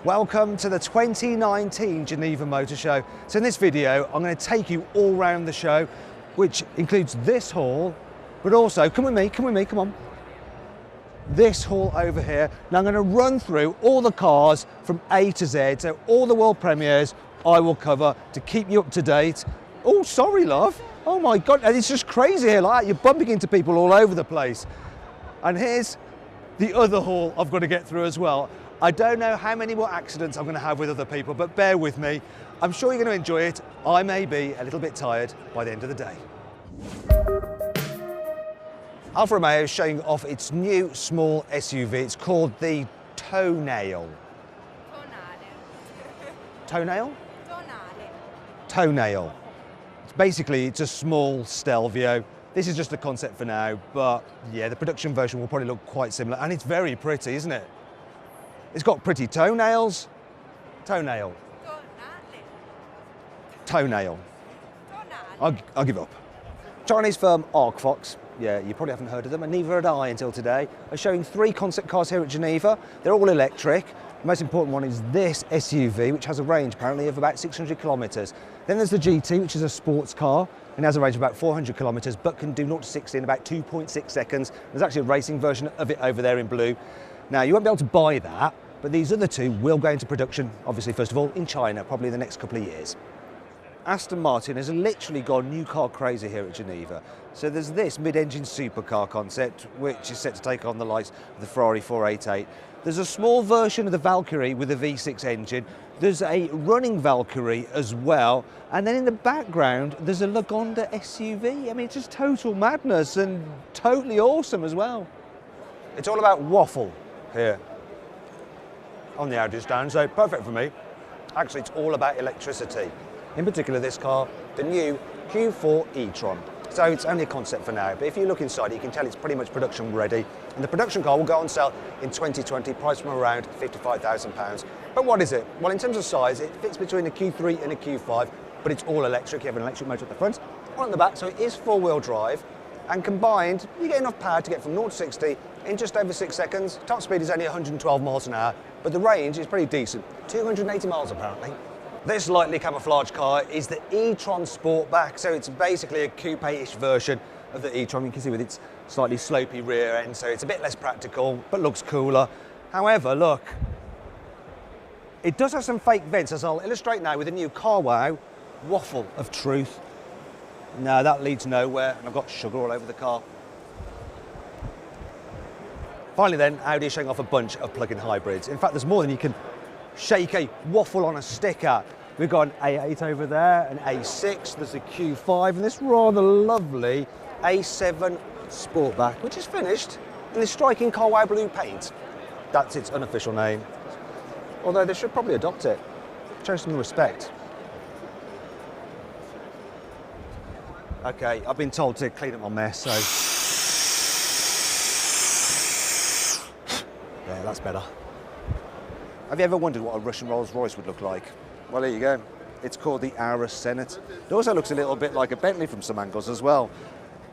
Welcome to the 2019 Geneva Motor Show. So in this video, I'm going to take you all around the show, which includes this hall, but also, come on. This hall over here. Now I'm going to run through all the cars from A to Z, so all the world premieres I will cover to keep you up to date. Oh, sorry, love. Oh my God, it's just crazy here like that. You're bumping into people all over the place. And here's the other hall I've got to get through as well. I don't know how many more accidents I'm going to have with other people, but bear with me. I'm sure you're going to enjoy it. I may be a little bit tired by the end of the day. Alfa Romeo is showing off its new small SUV. It's called the Toenail. Toenail? Toenail. It's a small Stelvio. This is just a concept for now, but yeah, the production version will probably look quite similar, and it's very pretty, isn't it? It's got pretty toenails. Toenail. Toenail. I'll give up. Chinese firm Arcfox, yeah, you probably haven't heard of them, and neither had I until today, are showing 3 concept cars here at Geneva. They're all electric. The most important one is this SUV, which has a range apparently of about 600 kilometres. Then there's the GT, which is a sports car and has a range of about 400 kilometres, but can do 0 to 60 in about 2.6 seconds. There's actually a racing version of it over there in blue. Now, you won't be able to buy that, but these other 2 will go into production, obviously, first of all, in China, probably in the next couple of years. Aston Martin has literally gone new car crazy here at Geneva. So there's this mid-engine supercar concept, which is set to take on the likes of the Ferrari 488. There's a small version of the Valkyrie with a V6 engine. There's a running Valkyrie as well. And then in the background, there's a Lagonda SUV. I mean, it's just total madness and totally awesome as well. It's all about waffle here on the Audi stand, so perfect for me. Actually, it's all about electricity. In particular, this car, the new Q4 e-tron. So it's only a concept for now, but if you look inside, you can tell it's pretty much production ready. And the production car will go on sale in 2020, priced from around £55,000. But what is it? Well, in terms of size, it fits between a Q3 and a Q5, but it's all electric. You have an electric motor at the front, one at the back, so it is 4-wheel drive. And combined, you get enough power to get from 0 to 60 in just over 6 seconds. Top speed is only 112 miles an hour, but the range is pretty decent, 280 miles apparently. This lightly camouflaged car is the e-tron Sportback, so it's basically a coupe-ish version of the e-tron. You can see with its slightly slopey rear end, so it's a bit less practical, but looks cooler. However, look, it does have some fake vents, as I'll illustrate now with the new CarWow waffle of truth. No, that leads nowhere, and I've got sugar all over the car. Finally then, Audi is showing off a bunch of plug-in hybrids. In fact, there's more than you can shake a waffle on a stick at. We've got an A8 over there, an A6, there's a Q5, and this rather lovely A7 Sportback, which is finished in this striking CarWow blue paint. That's its unofficial name. Although they should probably adopt it. Show some respect. Okay, I've been told to clean up my mess, so... yeah, that's better. Have you ever wondered what a Russian Rolls-Royce would look like? Well, there you go. It's called the Aurus Senate. It also looks a little bit like a Bentley from some angles as well.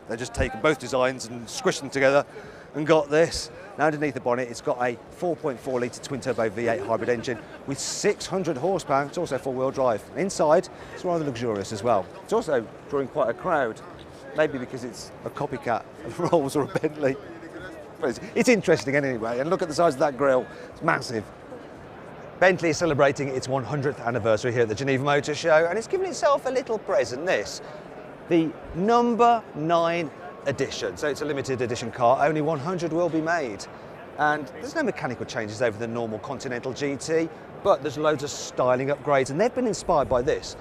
They've just taken both designs and squished them together and got this. Now underneath the bonnet, it's got a 4.4 litre twin-turbo V8 hybrid engine with 600 horsepower. It's also 4-wheel drive. Inside, it's rather luxurious as well. It's also drawing quite a crowd, maybe because it's a copycat of a Rolls or a Bentley. But it's interesting anyway, and look at the size of that grille. It's massive. Bentley is celebrating its 100th anniversary here at the Geneva Motor Show, and it's given itself a little present, this. The number 9 edition. So it's a limited edition car, only 100 will be made. And there's no mechanical changes over the normal Continental GT, but there's loads of styling upgrades, and they've been inspired by this.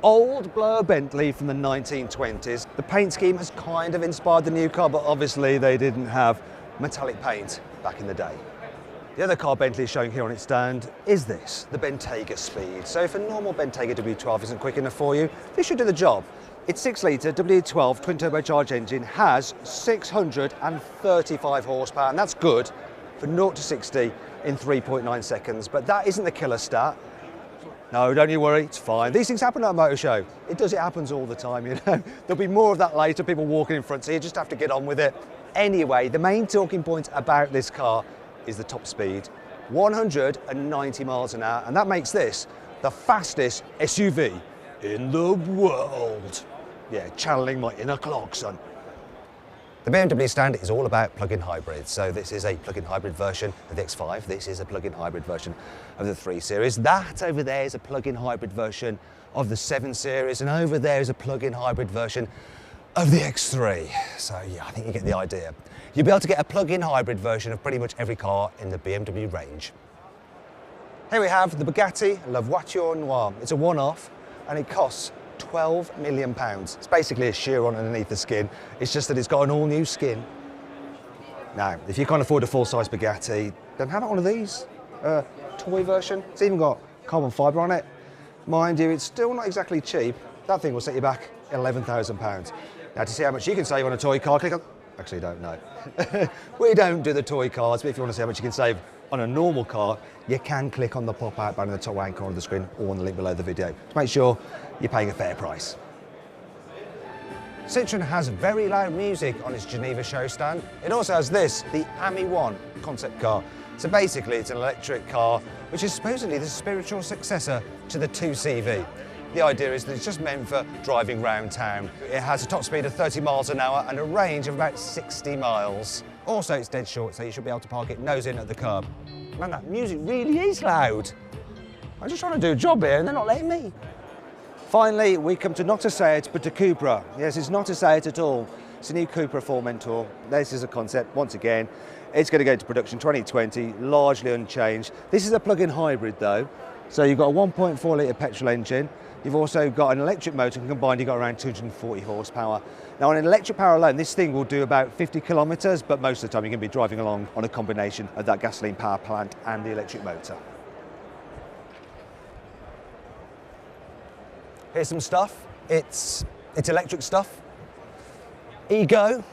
Old blower Bentley from the 1920s. The paint scheme has kind of inspired the new car, but obviously they didn't have metallic paint back in the day. The other car Bentley is showing here on its stand is this, the Bentayga Speed. So if a normal Bentayga W12 isn't quick enough for you, this should do the job. Its 6-litre W12 twin-turbocharged engine has 635 horsepower, and that's good for 0 to 60 in 3.9 seconds. But that isn't the killer stat. No, don't you worry, it's fine. These things happen at a motor show. It happens all the time, you know. There'll be more of that later, people walking in front, so you just have to get on with it. Anyway, the main talking point about this car is the top speed. 190 miles an hour, and that makes this the fastest SUV in the world. Yeah, channeling my inner Clarkson. The BMW stand is all about plug-in hybrids. So this is a plug-in hybrid version of the X5. This is a plug-in hybrid version of the 3 Series. That over there is a plug-in hybrid version of the 7 Series. And over there is a plug-in hybrid version of the X3. So yeah, I think you get the idea. You'll be able to get a plug-in hybrid version of pretty much every car in the BMW range. Here we have the Bugatti La Voiture Noire. It's a one-off and it costs £12 million. It's basically a Chiron underneath the skin. It's just that it's got an all-new skin. Now, if you can't afford a full-size Bugatti, then have one of these. Toy version. It's even got carbon fibre on it. Mind you, it's still not exactly cheap. That thing will set you back £11,000. Now, to see how much you can save on a toy car, click on... Actually, don't know. We don't do the toy cars, but if you want to see how much you can save on a normal car, you can click on the pop-out button in the top right corner of the screen or on the link below the video to make sure you're paying a fair price. Citroën has very loud music on its Geneva show stand. It also has this, the AMI 1 concept car. So basically it's an electric car which is supposedly the spiritual successor to the 2CV. The idea is that it's just meant for driving round town. It has a top speed of 30 miles an hour and a range of about 60 miles. Also, it's dead short, so you should be able to park it nose in at the curb. Man, that music really is loud. I'm just trying to do a job here and they're not letting me. Finally, we come to not a Seat, but a Cupra. Yes, it's not a Seat at all. It's a new Cupra Formentor. This is a concept, once again. It's going to go into production 2020, largely unchanged. This is a plug-in hybrid though. So you've got a 1.4 litre petrol engine. You've also got an electric motor, and combined you've got around 240 horsepower. Now on an electric power alone, this thing will do about 50 kilometres, but most of the time you're going to be driving along on a combination of that gasoline power plant and the electric motor. Here's some stuff. It's electric stuff. Ego,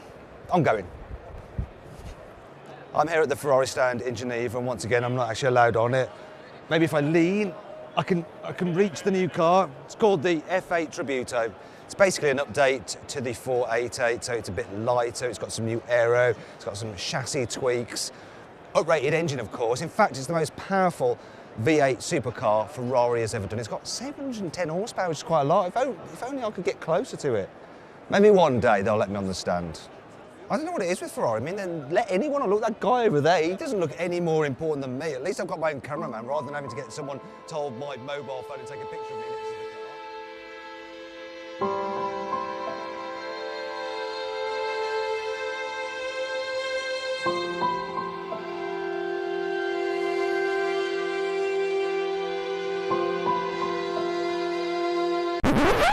I'm going. I'm here at the Ferrari stand in Geneva, and once again, I'm not actually allowed on it. Maybe if I lean, I can reach the new car. It's called the F8 Tributo. It's basically an update to the 488, so it's a bit lighter, it's got some new aero, it's got some chassis tweaks. Uprated engine, of course. In fact, it's the most powerful V8 supercar Ferrari has ever done. It's got 710 horsepower, which is quite a lot. If only I could get closer to it. Maybe one day they'll let me on the stand. I don't know what it is with Ferrari. I mean, then let anyone on. Look, that guy over there, he doesn't look any more important than me. At least I've got my own cameraman rather than having to get someone to hold my mobile phone and take a picture of me next to the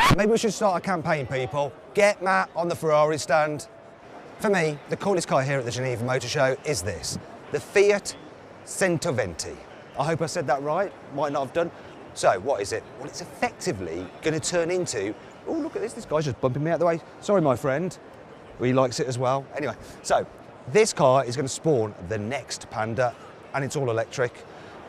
car. Maybe we should start a campaign, people. Get Matt on the Ferrari stand. For me, the coolest car here at the Geneva Motor Show is this, the Fiat Centoventi. I hope I said that right, might not have done. So, what is it? Well, it's effectively going to turn into, oh, look at this guy's just bumping me out the way. Sorry, my friend. Well, he likes it as well. Anyway, so, this car is going to spawn the next Panda, and it's all electric.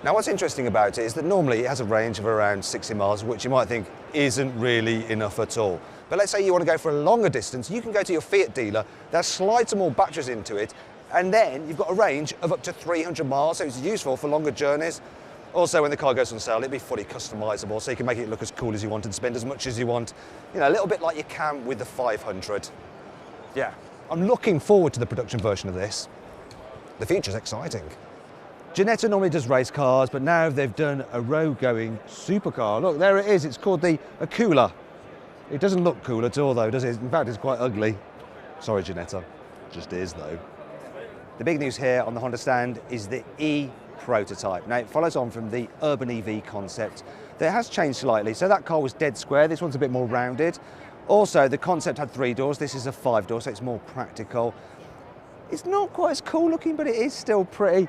Now, what's interesting about it is that normally it has a range of around 60 miles, which you might think isn't really enough at all. But let's say you want to go for a longer distance, you can go to your Fiat dealer, they'll slide some more batteries into it, and then you've got a range of up to 300 miles, so it's useful for longer journeys. Also, when the car goes on sale, it'll be fully customizable, so you can make it look as cool as you want and spend as much as you want. You know, a little bit like you can with the 500. Yeah, I'm looking forward to the production version of this. The future's exciting. Ginetta normally does race cars, but now they've done a road-going supercar. Look, there it is, it's called the Akula. It doesn't look cool at all though, does it? In fact, it's quite ugly. Sorry, Ginetta. Just is though. The big news here on the Honda stand is the E prototype. Now, it follows on from the Urban EV concept. That has changed slightly. So that car was dead square. This one's a bit more rounded. Also, the concept had 3 doors. This is a 5-door, so it's more practical. It's not quite as cool looking, but it is still pretty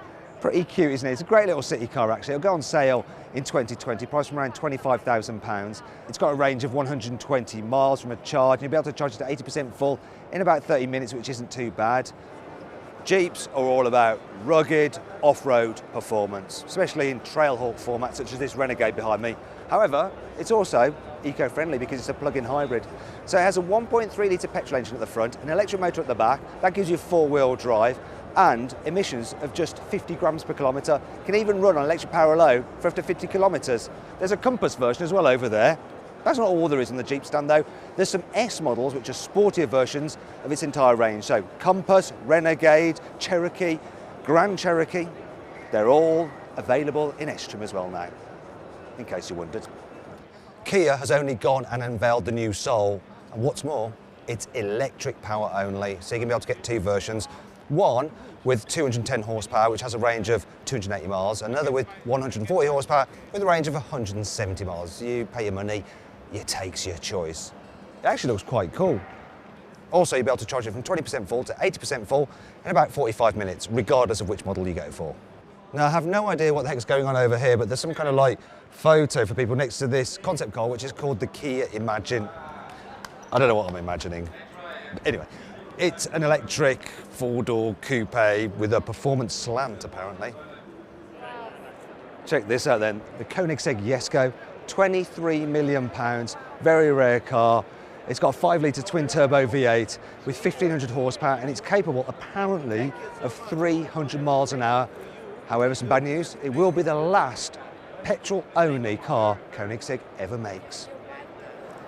cute, isn't it? It's a great little city car, actually. It'll go on sale in 2020, priced from around £25,000. It's got a range of 120 miles from a charge, and you'll be able to charge it to 80% full in about 30 minutes, which isn't too bad. Jeeps are all about rugged off-road performance, especially in Trailhawk formats such as this Renegade behind me. However, it's also eco-friendly because it's a plug-in hybrid. So it has a 1.3 litre petrol engine at the front, an electric motor at the back, that gives you 4-wheel drive. and emissions of just 50 grams per kilometre, can even run on electric power alone for up to 50 kilometres. There's a Compass version as well over there. That's not all there is on the Jeep stand though. There's some S models which are sportier versions of its entire range. So Compass, Renegade, Cherokee, Grand Cherokee, they're all available in S trim as well now, in case you wondered. Kia has only gone and unveiled the new Soul, and what's more, it's electric power only, so you're going to be able to get two versions. One with 210 horsepower, which has a range of 280 miles, another with 140 horsepower with a range of 170 miles. You pay your money, you takes your choice. It actually looks quite cool. Also, you'll be able to charge it from 20% full to 80% full in about 45 minutes, regardless of which model you go for. Now, I have no idea what the heck's going on over here, but there's some kind of like photo for people next to this concept car, which is called the Kia Imagine. I don't know what I'm imagining. But anyway, it's an electric four-door coupe with a performance slant, apparently. Check this out then, the Koenigsegg Jesko, £23 million, very rare car. It's got a 5-litre twin-turbo V8 with 1,500 horsepower, and it's capable, apparently, of 300 miles an hour. However, some bad news, it will be the last petrol-only car Koenigsegg ever makes.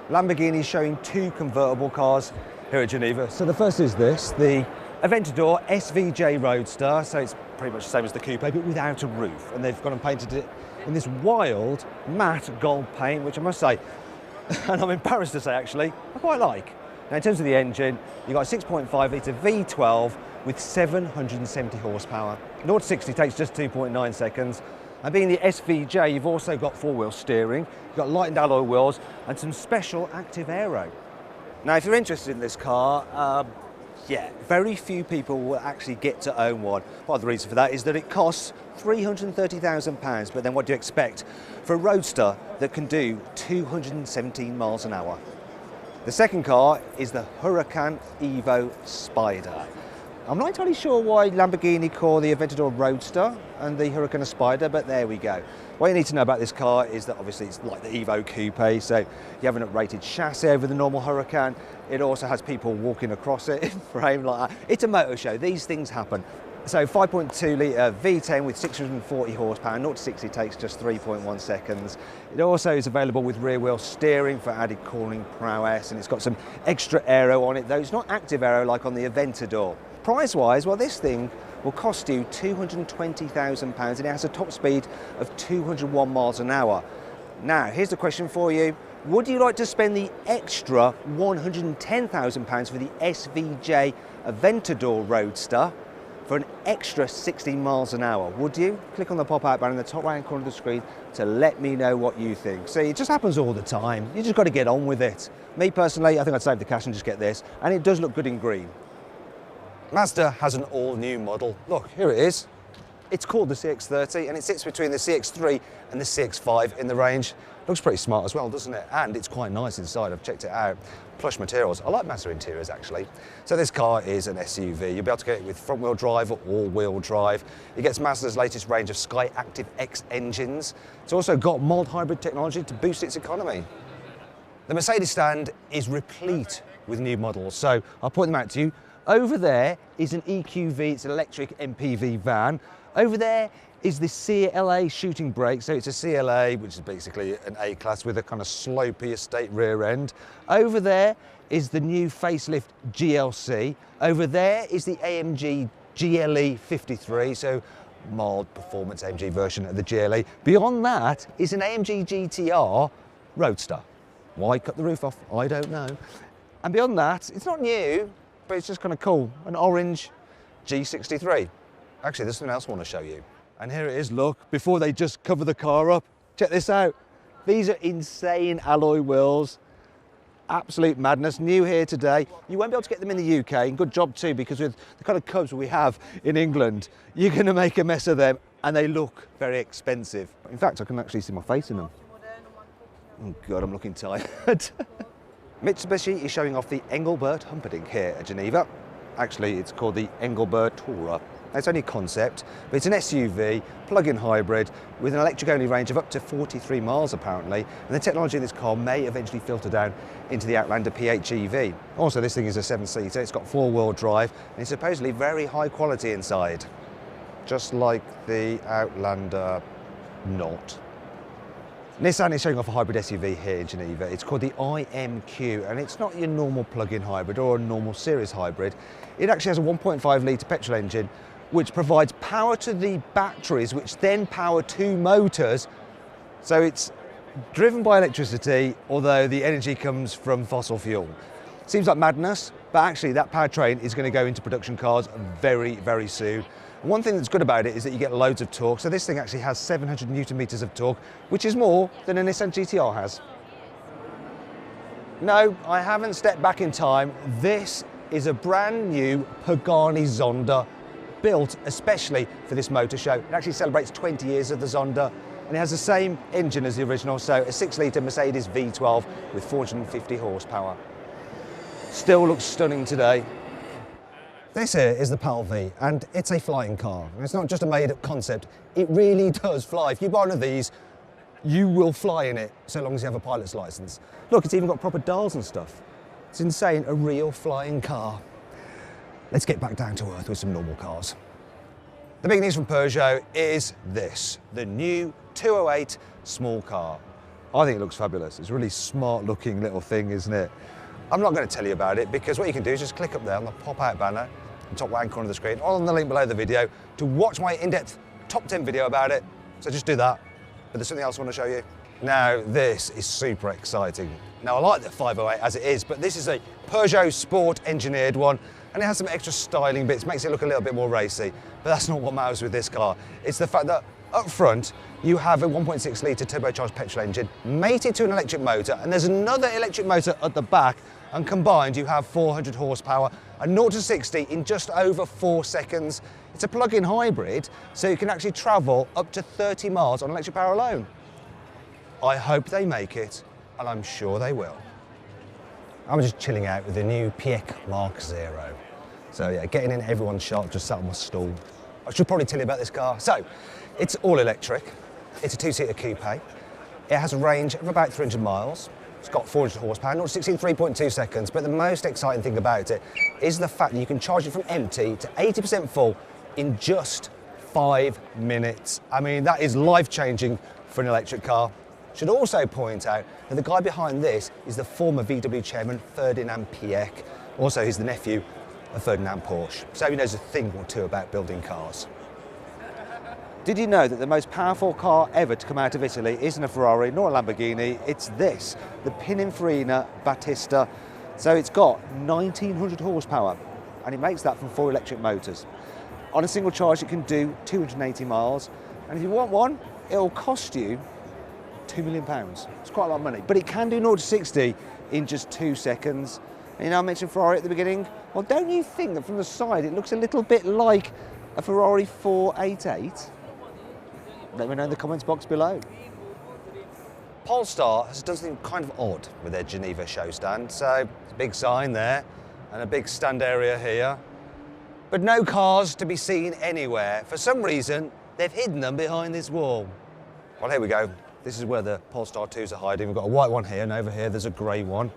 Lamborghini is showing two convertible cars here at Geneva. So the first is this, the Aventador SVJ Roadster. So it's pretty much the same as the coupe, but without a roof. And they've gone and painted it in this wild matte gold paint, which I must say, and I'm embarrassed to say actually, I quite like. Now in terms of the engine, you've got a 6.5 litre V12 with 770 horsepower. 0 to 60 takes just 2.9 seconds. And being the SVJ, you've also got four-wheel steering, you've got lightened alloy wheels and some special active aero. Now, if you're interested in this car, yeah, very few people will actually get to own one. Part of the reason for that is that it costs £330,000, but then what do you expect for a roadster that can do 217 miles an hour? The second car is the Huracan Evo Spider. I'm not entirely sure why Lamborghini call the Aventador Roadster and the Huracan a Spider, but there we go. What you need to know about this car is that obviously it's like the Evo Coupe, so you have an uprated chassis over the normal Huracan. It also has people walking across it in frame like that. It's a motor show, these things happen. So 5.2 litre V10 with 640 horsepower, 0 to 60 takes just 3.1 seconds. It also is available with rear wheel steering for added cornering prowess, and it's got some extra aero on it, though it's not active aero like on the Aventador. Price-wise, well, this thing will cost you £220,000 and it has a top speed of 201 miles an hour. Now, here's the question for you. Would you like to spend the extra £110,000 for the SVJ Aventador Roadster for an extra 60 miles an hour? Would you? Click on the pop-out button in the top right-hand corner of the screen to let me know what you think. See, it just happens all the time. You just got to get on with it. Me personally, I think I'd save the cash and just get this, and it does look good in green. Mazda has an all-new model. Look, here it is. It's called the CX-30 and it sits between the CX-3 and the CX-5 in the range. Looks pretty smart as well, doesn't it? And it's quite nice inside, I've checked it out. Plush materials. I like Mazda interiors actually. So this car is an SUV. You'll be able to get it with front-wheel drive or all-wheel drive. It gets Mazda's latest range of Skyactiv X engines. It's also got mild hybrid technology to boost its economy. The Mercedes stand is replete with new models, so I'll point them out to you. Over there is an EQV, it's an electric MPV van. Over there is the CLA shooting brake, so it's a CLA, which is basically an A-class with a kind of slopey estate rear end. Over there is the new facelift GLC. Over there is the AMG GLE 53, so mild performance AMG version of the GLE. Beyond that is an AMG GTR Roadster. Why cut the roof off? I don't know. And beyond that, it's not new, but it's just kind of cool, an orange G63. Actually, there's something else I want to show you. And here it is, look, before they just cover the car up. Check this out. These are insane alloy wheels. Absolute madness, new here today. You won't be able to get them in the UK, and good job too, because with the kind of Cubs we have in England, you're gonna make a mess of them, and they look very expensive. In fact, I can actually see my face in them. Oh God, I'm looking tired. Mitsubishi is showing off the Engelbert Humperdinck here at Geneva. Actually, it's called the Engelbert Tourer. It's only a concept, but it's an SUV, plug-in hybrid, with an electric-only range of up to 43 miles apparently, and the technology in this car may eventually filter down into the Outlander PHEV. Also, this thing is a 7-seater, it's got 4-wheel drive, and it's supposedly very high quality inside, just like the Outlander not. Nissan is showing off a hybrid SUV here in Geneva. It's called the IMQ, and it's not your normal plug-in hybrid or a normal series hybrid. It actually has a 1.5 litre petrol engine, which provides power to the batteries, which then power two motors. So it's driven by electricity, although the energy comes from fossil fuel. Seems like madness, but actually that powertrain is going to go into production cars very, very soon. One thing that's good about it is that you get loads of torque. So this thing actually has 700 Newton meters of torque, which is more than a Nissan GT-R has. No, I haven't stepped back in time. This is a brand new Pagani Zonda, built especially for this motor show. It actually celebrates 20 years of the Zonda, and it has the same engine as the original, so a 6-litre Mercedes V12 with 450 horsepower. Still looks stunning today. This here is the PAL V, and it's a flying car. It's not just a made-up concept, it really does fly. If you buy one of these, you will fly in it, so long as you have a pilot's license. Look, it's even got proper dials and stuff. It's insane, a real flying car. Let's get back down to earth with some normal cars. The big news from Peugeot is this, the new 208 small car. I think it looks fabulous. It's a really smart looking little thing, isn't it? I'm not going to tell you about it because what you can do is just click up there on the pop-out banner in the top right corner of the screen or on the link below the video to watch my in-depth top 10 video about it. So just do that. But there's something else I want to show you. Now, this is super exciting. Now, I like the 508 as it is, but this is a Peugeot Sport engineered one, and it has some extra styling bits, makes it look a little bit more racy. But that's not what matters with this car. It's the fact that up front, you have a 1.6 litre turbocharged petrol engine mated to an electric motor, and there's another electric motor at the back, and combined you have 400 horsepower and 0 to 60 in just over 4 seconds. It's a plug-in hybrid, so you can actually travel up to 30 miles on electric power alone. I hope they make it, and I'm sure they will. I'm just chilling out with the new Piech Mark Zero. So yeah, getting in everyone's shot, just sat on my stool. I should probably tell you about this car. So, it's all electric. It's a 2-seater coupe. It has a range of about 300 miles. It's got 400 horsepower, 0 to 60 in 3.2 seconds. But the most exciting thing about it is the fact that you can charge it from empty to 80% full in just 5 minutes. I mean, that is life-changing for an electric car. Should also point out that the guy behind this is the former VW chairman, Ferdinand Piech. Also, he's the nephew of Ferdinand Porsche. So he knows a thing or two about building cars. Did you know that the most powerful car ever to come out of Italy isn't a Ferrari nor a Lamborghini? It's this, the Pininfarina Battista. So it's got 1900 horsepower, and it makes that from 4 electric motors. On a single charge, it can do 280 miles. And if you want one, it'll cost you £2 million. It's quite a lot of money, but it can do 0 to 60 in just 2 seconds. And you know, I mentioned Ferrari at the beginning. Well, don't you think that from the side it looks a little bit like a Ferrari 488? Let me know in the comments box below. Polestar has done something kind of odd with their Geneva show stand. So, there's a big sign there and a big stand area here. But no cars to be seen anywhere. For some reason, they've hidden them behind this wall. Well, here we go. This is where the Polestar 2s are hiding. We've got a white one here, and over here there's a grey one,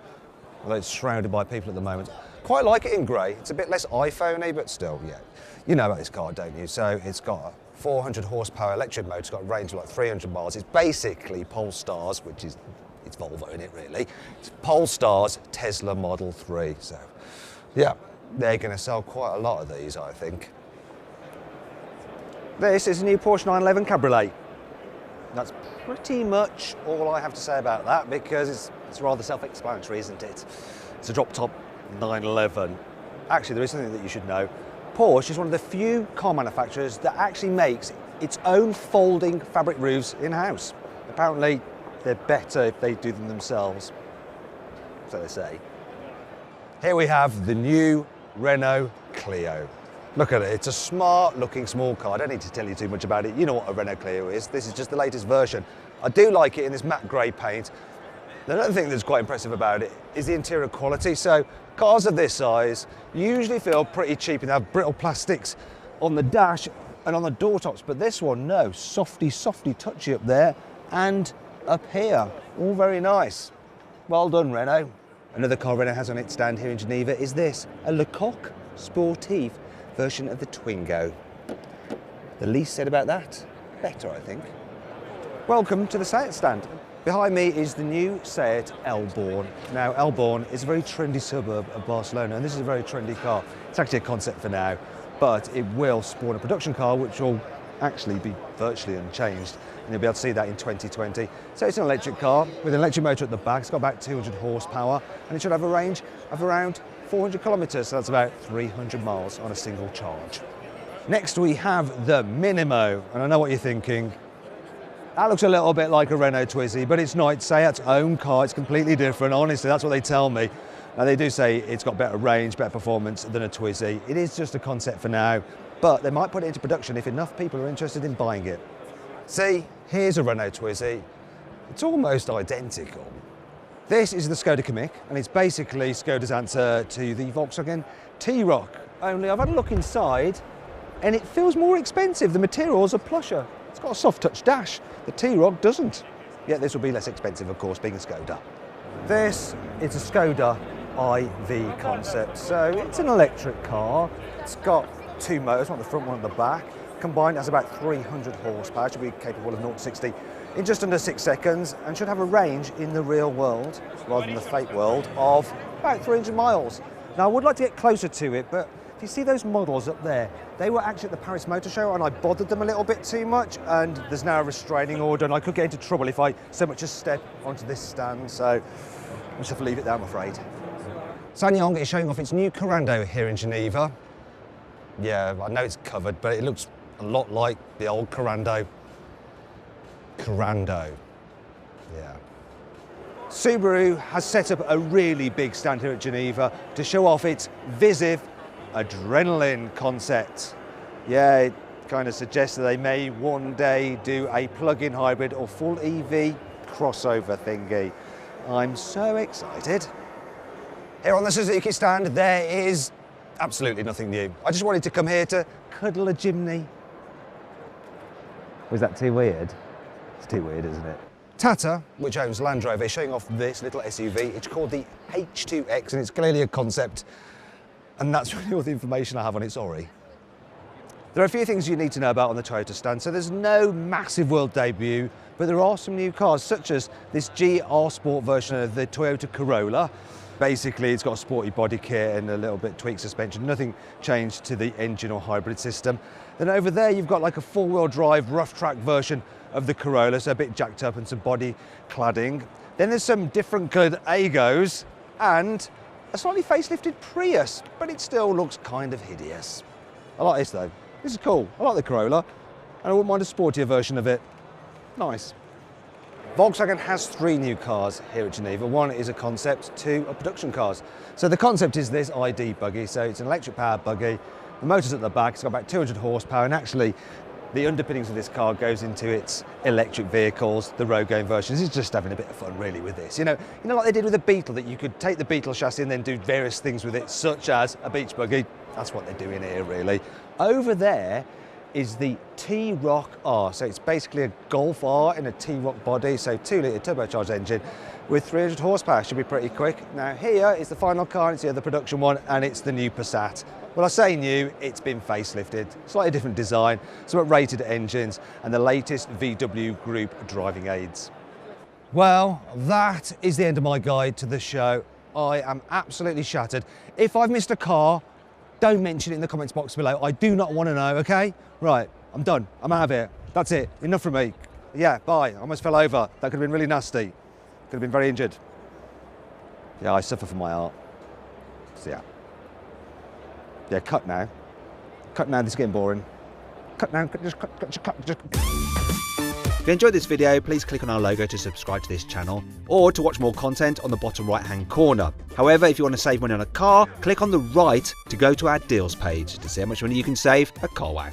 although it's shrouded by people at the moment. Quite like it in grey. It's a bit less iPhone-y, but still, yeah. You know about this car, don't you? So it's got a 400 horsepower electric motor, it's got a range of like 300 miles. It's basically Polestar's, which is, it's Volvo in it really. It's Polestar's Tesla Model 3. So, yeah, they're going to sell quite a lot of these, I think. This is a new Porsche 911 Cabriolet. That's pretty much all I have to say about that, because it's rather self-explanatory, isn't it? It's a drop-top 911. Actually, there is something that you should know. Porsche is one of the few car manufacturers that actually makes its own folding fabric roofs in-house. Apparently, they're better if they do them themselves, so they say. Here we have the new Renault Clio. Look at it, it's a smart-looking small car. I don't need to tell you too much about it. You know what a Renault Clio is. This is just the latest version. I do like it in this matte grey paint. Another thing that's quite impressive about it is the interior quality. So cars of this size usually feel pretty cheap and have brittle plastics on the dash and on the door tops, but this one, no, softly touchy up there and up here. All very nice. Well done, Renault. Another car Renault has on its stand here in Geneva is this, a Lecoq Sportif version of the Twingo. The least said about that, better, I think. Welcome to the Seat stand. Behind me is the new Seat Elborn. Now, Elborn is a very trendy suburb of Barcelona, and this is a very trendy car. It's actually a concept for now, but it will spawn a production car which will actually be virtually unchanged, and you'll be able to see that in 2020. So it's an electric car with an electric motor at the back. It's got about 200 horsepower, and it should have a range of around 400 kilometres, so that's about 300 miles on a single charge. Next we have the Minimo, and I know what you're thinking. That looks a little bit like a Renault Twizy, but it's not. It's Seat's own car. It's completely different. Honestly, that's what they tell me. Now, they do say it's got better range, better performance than a Twizy. It is just a concept for now, but they might put it into production if enough people are interested in buying it. See, here's a Renault Twizy. It's almost identical. This is the Skoda Kamiq, and it's basically Skoda's answer to the Volkswagen T-Roc. Only I've had a look inside, and it feels more expensive. The materials are plusher. It's got a soft touch dash. The T-Roc doesn't. Yet this will be less expensive, of course, being a Skoda. This is a Skoda iV concept. So it's an electric car. It's got two motors, one at the front, one at the back. Combined, it has about 300 horsepower. It should be capable of 0 to 60 in just under 6 seconds, and should have a range in the real world, rather than the fake world, of about 300 miles. Now, I would like to get closer to it, but if you see those models up there, they were actually at the Paris Motor Show, and I bothered them a little bit too much, and there's now a restraining order, and I could get into trouble if I so much as step onto this stand, so I just have to leave it there, I'm afraid. SsangYong is showing off its new Corando here in Geneva. Yeah, I know it's covered, but it looks a lot like the old Corando. Corando, yeah. Subaru has set up a really big stand here at Geneva to show off its Visiv Adrenaline concept. Yeah, it kind of suggests that they may one day do a plug-in hybrid or full EV crossover thingy. I'm so excited. Here on the Suzuki stand, there is absolutely nothing new. I just wanted to come here to cuddle a Jimny. Was that too weird? It's too weird, isn't it? Tata, which owns Land Rover, is showing off this little SUV. It's called the H2X, and it's clearly a concept. And that's really all the information I have on it, sorry. There are a few things you need to know about on the Toyota stand. So there's no massive world debut, but there are some new cars, such as this GR Sport version of the Toyota Corolla. Basically, it's got a sporty body kit and a little bit tweaked suspension. Nothing changed to the engine or hybrid system. Then over there, you've got like a four-wheel drive rough track version of the Corolla, so a bit jacked up and some body cladding. Then there's some different coloured Agos and a slightly facelifted Prius, but it still looks kind of hideous. I like this though. This is cool. I like the Corolla, and I wouldn't mind a sportier version of it. Nice. Volkswagen has 3 new cars here at Geneva. 1 is a concept, 2 are production cars. So the concept is this ID buggy. So it's an electric powered buggy. The motor's at the back. It's got about 200 horsepower, and actually the underpinnings of this car goes into its electric vehicles, the road-going versions. It's just having a bit of fun really with this. You know like they did with the Beetle, that you could take the Beetle chassis and then do various things with it, such as a beach buggy. That's what they're doing here really. Over there is the T-Roc R. So it's basically a Golf R in a T-Roc body, so 2-litre turbocharged engine with 300 horsepower. Should be pretty quick. Now here is the final car, it's the other production one, and it's the new Passat. Well, I say new, it's been facelifted, slightly different design, some rated engines, and the latest VW Group driving aids. Well, that is the end of my guide to the show. I am absolutely shattered. If I've missed a car, don't mention it in the comments box below. I do not want to know, okay? Right, I'm done. I'm out of here. That's it. Enough from me. Yeah, bye. I almost fell over. That could have been really nasty. Could have been very injured. Yeah, I suffer from my art. So yeah. Yeah, cut now. Cut now, this is getting boring. Cut now, just cut. If you enjoyed this video, please click on our logo to subscribe to this channel, or to watch more content on the bottom right hand corner. However, if you want to save money on a car, click on the right to go to our deals page to see how much money you can save at CarWow.